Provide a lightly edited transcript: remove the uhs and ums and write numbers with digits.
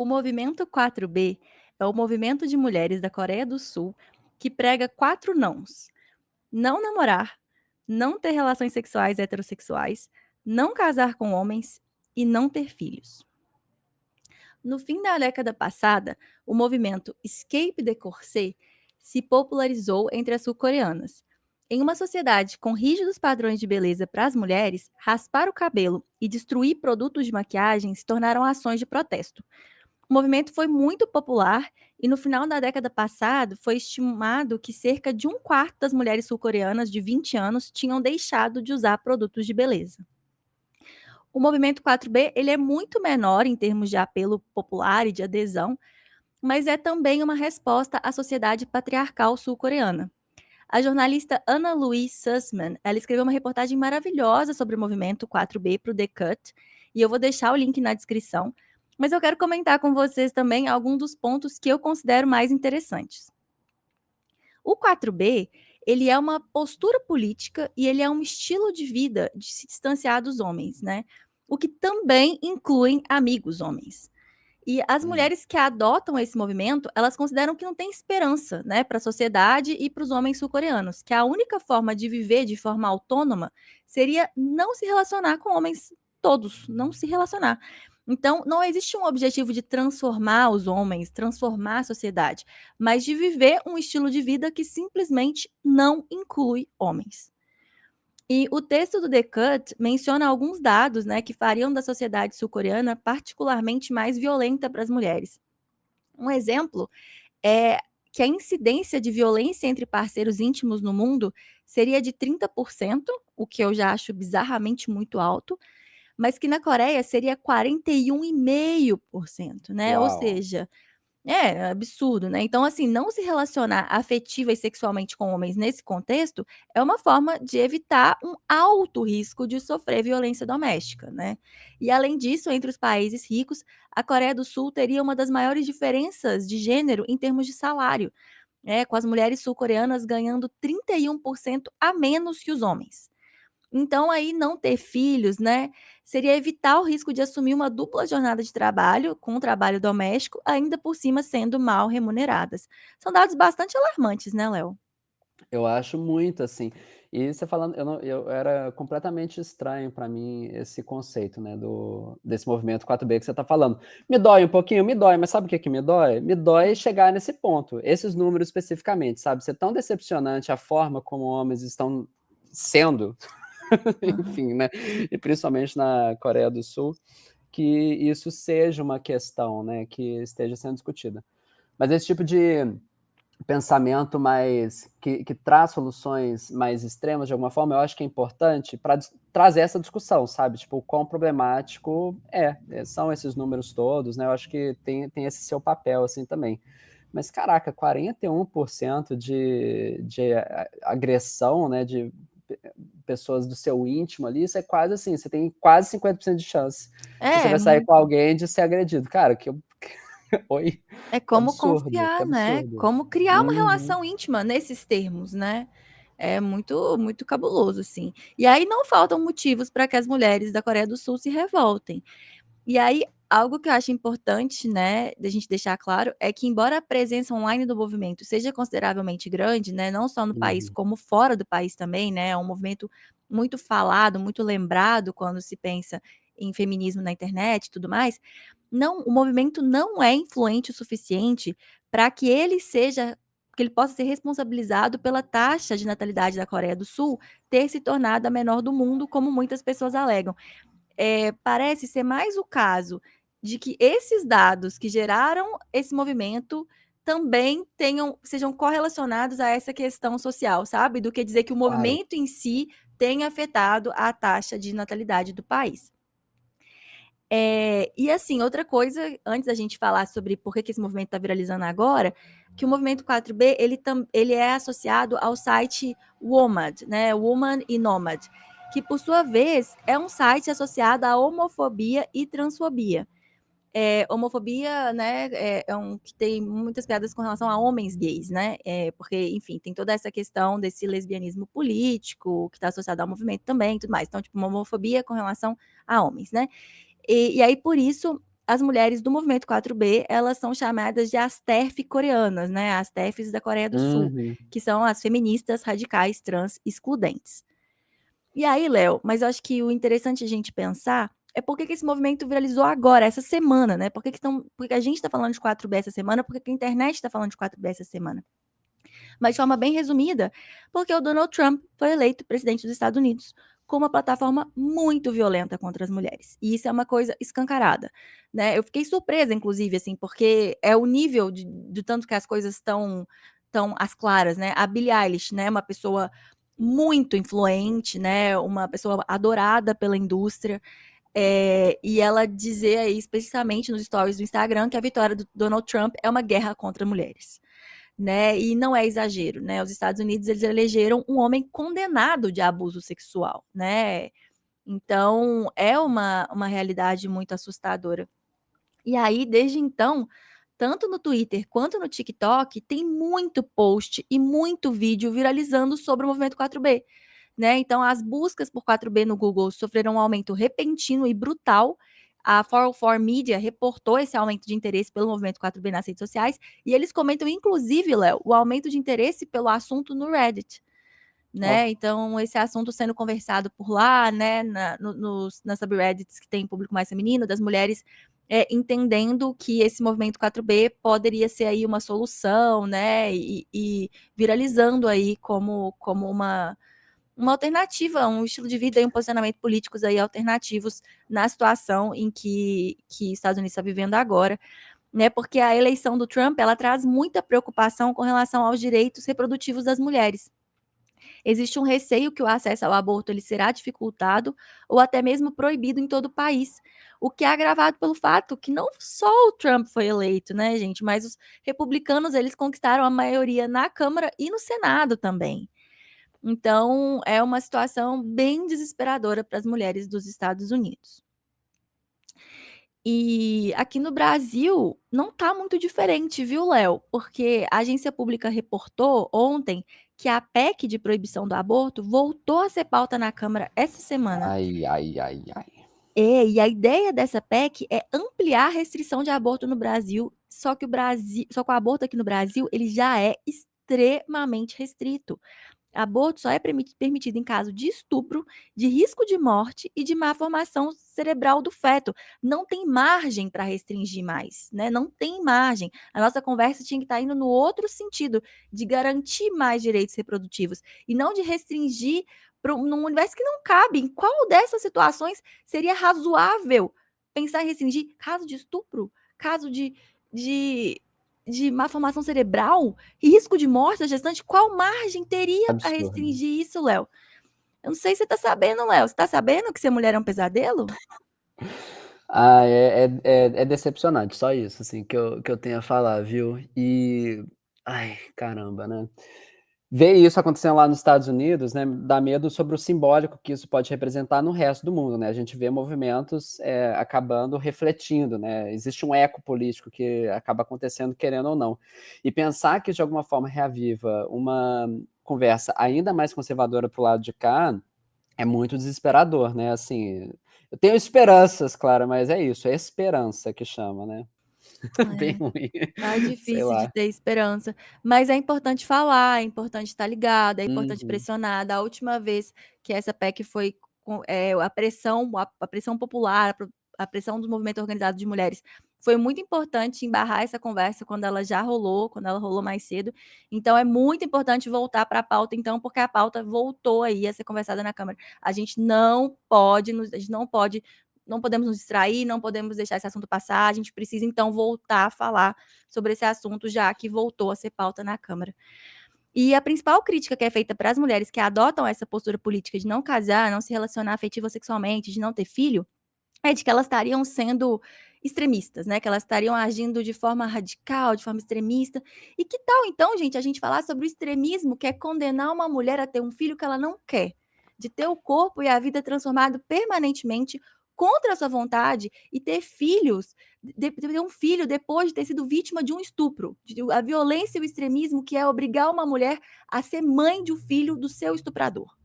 O movimento 4B é o movimento de mulheres da Coreia do Sul que prega 4 nãos: não namorar, não ter relações sexuais heterossexuais, não casar com homens e não ter filhos. No fim da década passada, o movimento Escape de Corset se popularizou entre as sul-coreanas. Em uma sociedade com rígidos padrões de beleza para as mulheres, raspar o cabelo e destruir produtos de maquiagem se tornaram ações de protesto. O movimento foi muito popular e no final da década passada foi estimado que cerca de um quarto das mulheres sul-coreanas de 20 anos tinham deixado de usar produtos de beleza. O movimento 4B ele é muito menor em termos de apelo popular e de adesão, mas é também uma resposta à sociedade patriarcal sul-coreana. A jornalista Anna Louise Sussman, ela escreveu uma reportagem maravilhosa sobre o movimento 4B para o The Cut, e eu vou deixar o link na descrição, mas eu quero comentar com vocês também alguns dos pontos que eu considero mais interessantes. O 4B, ele é uma postura política e ele é um estilo de vida de se distanciar dos homens, né? O que também incluem amigos homens. E as Hum. mulheres que adotam esse movimento, elas consideram que não tem esperança, né, para a sociedade e para os homens sul-coreanos, que a única forma de viver de forma autônoma seria não se relacionar com homens todos, não se relacionar. Então, não existe um objetivo de transformar os homens, transformar a sociedade, mas de viver um estilo de vida que simplesmente não inclui homens. E o texto do The Cut menciona alguns dados, né, que fariam da sociedade sul-coreana particularmente mais violenta para as mulheres. Um exemplo é que a incidência de violência entre parceiros íntimos no mundo seria de 30%, o que eu já acho bizarramente muito alto, mas que na Coreia seria 41,5%, né? Ou Uau! seja, é absurdo, né. Então, assim, não se relacionar afetiva e sexualmente com homens nesse contexto, é uma forma de evitar um alto risco de sofrer violência doméstica, né. E além disso, entre os países ricos, a Coreia do Sul teria uma das maiores diferenças de gênero em termos de salário, com as mulheres sul-coreanas ganhando 31% a menos que os homens. Então aí não ter filhos, né, seria evitar o risco de assumir uma dupla jornada de trabalho, com o trabalho doméstico, ainda por cima sendo mal remuneradas. São dados bastante alarmantes, né, Léo? Eu acho muito, assim. E você falando, eu era completamente estranho para mim esse conceito, né, desse movimento 4B que você está falando. Me dói um pouquinho? Me dói, mas sabe o que que me dói? Me dói chegar nesse ponto, esses números especificamente, sabe, ser tão decepcionante a forma como homens estão sendo, Uhum. enfim, né, e principalmente na Coreia do Sul, que isso seja uma questão, né, que esteja sendo discutida. Mas esse tipo de pensamento mais que traz soluções mais extremas de alguma forma, eu acho que é importante para trazer essa discussão, sabe, tipo, o quão problemático são esses números todos, né, eu acho que tem esse seu papel, assim, também. Mas caraca, 41% de agressão, né, de pessoas do seu íntimo ali, isso é quase assim, você tem quase 50% de chance que você É, vai sair com alguém de ser agredido. Cara, que eu oi? é como Absurdo, que confiar, né, absurdo. como criar uma Uhum. relação íntima nesses termos, né. É muito muito cabuloso, assim. E aí não faltam motivos para que as mulheres da Coreia do Sul se revoltem. E aí, algo que eu acho importante, né, da gente deixar claro, é que embora a presença online do movimento seja consideravelmente grande, né, não só no país Uhum. como fora do país também, né, é um movimento muito falado, muito lembrado quando se pensa em feminismo na internet e tudo mais, não, o movimento não é influente o suficiente para que ele possa ser responsabilizado pela taxa de natalidade da Coreia do Sul ter se tornado a menor do mundo, como muitas pessoas alegam. Parece ser mais o caso de que esses dados que geraram esse movimento também sejam correlacionados a essa questão social, sabe, do que dizer que o Claro. movimento em si tem afetado a taxa de natalidade do país. E assim, outra coisa, antes da gente falar sobre por que esse movimento está viralizando agora, que o movimento 4B ele é associado ao site WOMAD, né, Woman e Nomad, que por sua vez é um site associado à homofobia e transfobia. Homofobia, né, é um que tem muitas piadas com relação a homens gays, né, porque, enfim, tem toda essa questão desse lesbianismo político, que está associado ao movimento também e tudo mais. Então, tipo, uma homofobia com relação a homens, né. E aí, por isso, as mulheres do movimento 4B, elas são chamadas de as TERF coreanas, né, as TERFs da Coreia do Sul, Uhum. que são as feministas radicais trans excludentes. E aí, Léo, mas eu acho que o interessante a gente pensar é por que que esse movimento viralizou agora, essa semana, né? Por que a gente está falando de 4B essa semana, por que que a internet está falando de 4B essa semana? Mas de forma bem resumida, porque o Donald Trump foi eleito presidente dos Estados Unidos com uma plataforma muito violenta contra as mulheres. E isso é uma coisa escancarada, né? Eu fiquei surpresa, inclusive, assim, porque é o nível de tanto que as coisas estão às claras, né? A Billie Eilish, né? Uma pessoa muito influente, né? Uma pessoa adorada pela indústria. E ela dizer aí, especificamente nos stories do Instagram, que a vitória do Donald Trump é uma guerra contra mulheres, né? E não é exagero, né? Os Estados Unidos, eles elegeram um homem condenado de abuso sexual, né? Então, é uma realidade muito assustadora. E aí, desde então, tanto no Twitter quanto no TikTok, tem muito post e muito vídeo viralizando sobre o movimento 4B, né? Então, as buscas por 4B no Google sofreram um aumento repentino e brutal. A 404 Media reportou esse aumento de interesse pelo movimento 4B nas redes sociais e eles comentam, inclusive, Léo, o aumento de interesse pelo assunto no Reddit, Ó, né? Então, esse assunto sendo conversado por lá, né, nas subreddits que tem público mais feminino, das mulheres entendendo que esse movimento 4B poderia ser aí uma solução, né? E viralizando aí como uma alternativa, um estilo de vida e um posicionamento políticos aí alternativos na situação em que Estados Unidos está vivendo agora, né? Porque a eleição do Trump, ela traz muita preocupação com relação aos direitos reprodutivos das mulheres. Existe um receio que o acesso ao aborto ele será dificultado ou até mesmo proibido em todo o país, o que é agravado pelo fato que não só o Trump foi eleito, né, gente, mas os republicanos eles conquistaram a maioria na Câmara e no Senado também. Então, é uma situação bem desesperadora para as mulheres dos Estados Unidos. E aqui no Brasil não tá muito diferente, viu, Léo? Porque a agência pública reportou ontem que a PEC de proibição do aborto voltou a ser pauta na Câmara essa semana. ai, ai, ai, ai. E a ideia dessa PEC é ampliar a restrição de aborto no Brasil, só que o aborto aqui no Brasil, ele já é extremamente restrito. Aborto só é permitido em caso de estupro, de risco de morte e de má formação cerebral do feto. Não tem margem para restringir mais, né? Não tem margem. A nossa conversa tinha que estar indo no outro sentido, de garantir mais direitos reprodutivos e não de restringir num universo que não cabe. Em qual dessas situações seria razoável pensar em restringir? Caso de estupro? Caso de de má formação cerebral? Risco de morte da gestante? Qual margem teria para Absurdo. restringir isso, Léo? Eu não sei se você tá sabendo, Léo. Você tá sabendo que ser mulher é um pesadelo? Ah, é decepcionante, só isso, assim, que eu tenho a falar, viu. E, ai, caramba, né. Ver isso acontecendo lá nos Estados Unidos, né, dá medo sobre o simbólico que isso pode representar no resto do mundo, né. A gente vê movimentos, acabando refletindo, né. Existe um eco político que acaba acontecendo querendo ou não. E pensar que de alguma forma reaviva uma conversa ainda mais conservadora para o lado de cá, é muito desesperador, né, assim, eu tenho esperanças, claro, mas é isso, é esperança que chama, né. Bem É, ruim, tá sei difícil de lá. ter esperança, mas é importante falar, é importante estar ligada, é importante Uhum. pressionar. Da última vez que essa PEC foi a pressão popular, a pressão do movimento organizado de mulheres, foi muito importante embarrar essa conversa quando ela já rolou, quando ela rolou mais cedo. Então é muito importante voltar para a pauta então, porque a pauta voltou aí a ser conversada na Câmara. A gente não podemos nos distrair, não podemos deixar esse assunto passar, a gente precisa então voltar a falar sobre esse assunto, já que voltou a ser pauta na Câmara. E a principal crítica que é feita para as mulheres que adotam essa postura política de não casar, não se relacionar afetivo ou sexualmente, de não ter filho, é de que elas estariam sendo extremistas, né, que elas estariam agindo de forma radical, de forma extremista. E que tal então, gente, a gente falar sobre o extremismo que é condenar uma mulher a ter um filho que ela não quer, de ter o corpo e a vida transformado permanentemente contra a sua vontade e ter filhos, ter um filho depois de ter sido vítima de um estupro, a violência e o extremismo que é obrigar uma mulher a ser mãe de um filho do seu estuprador.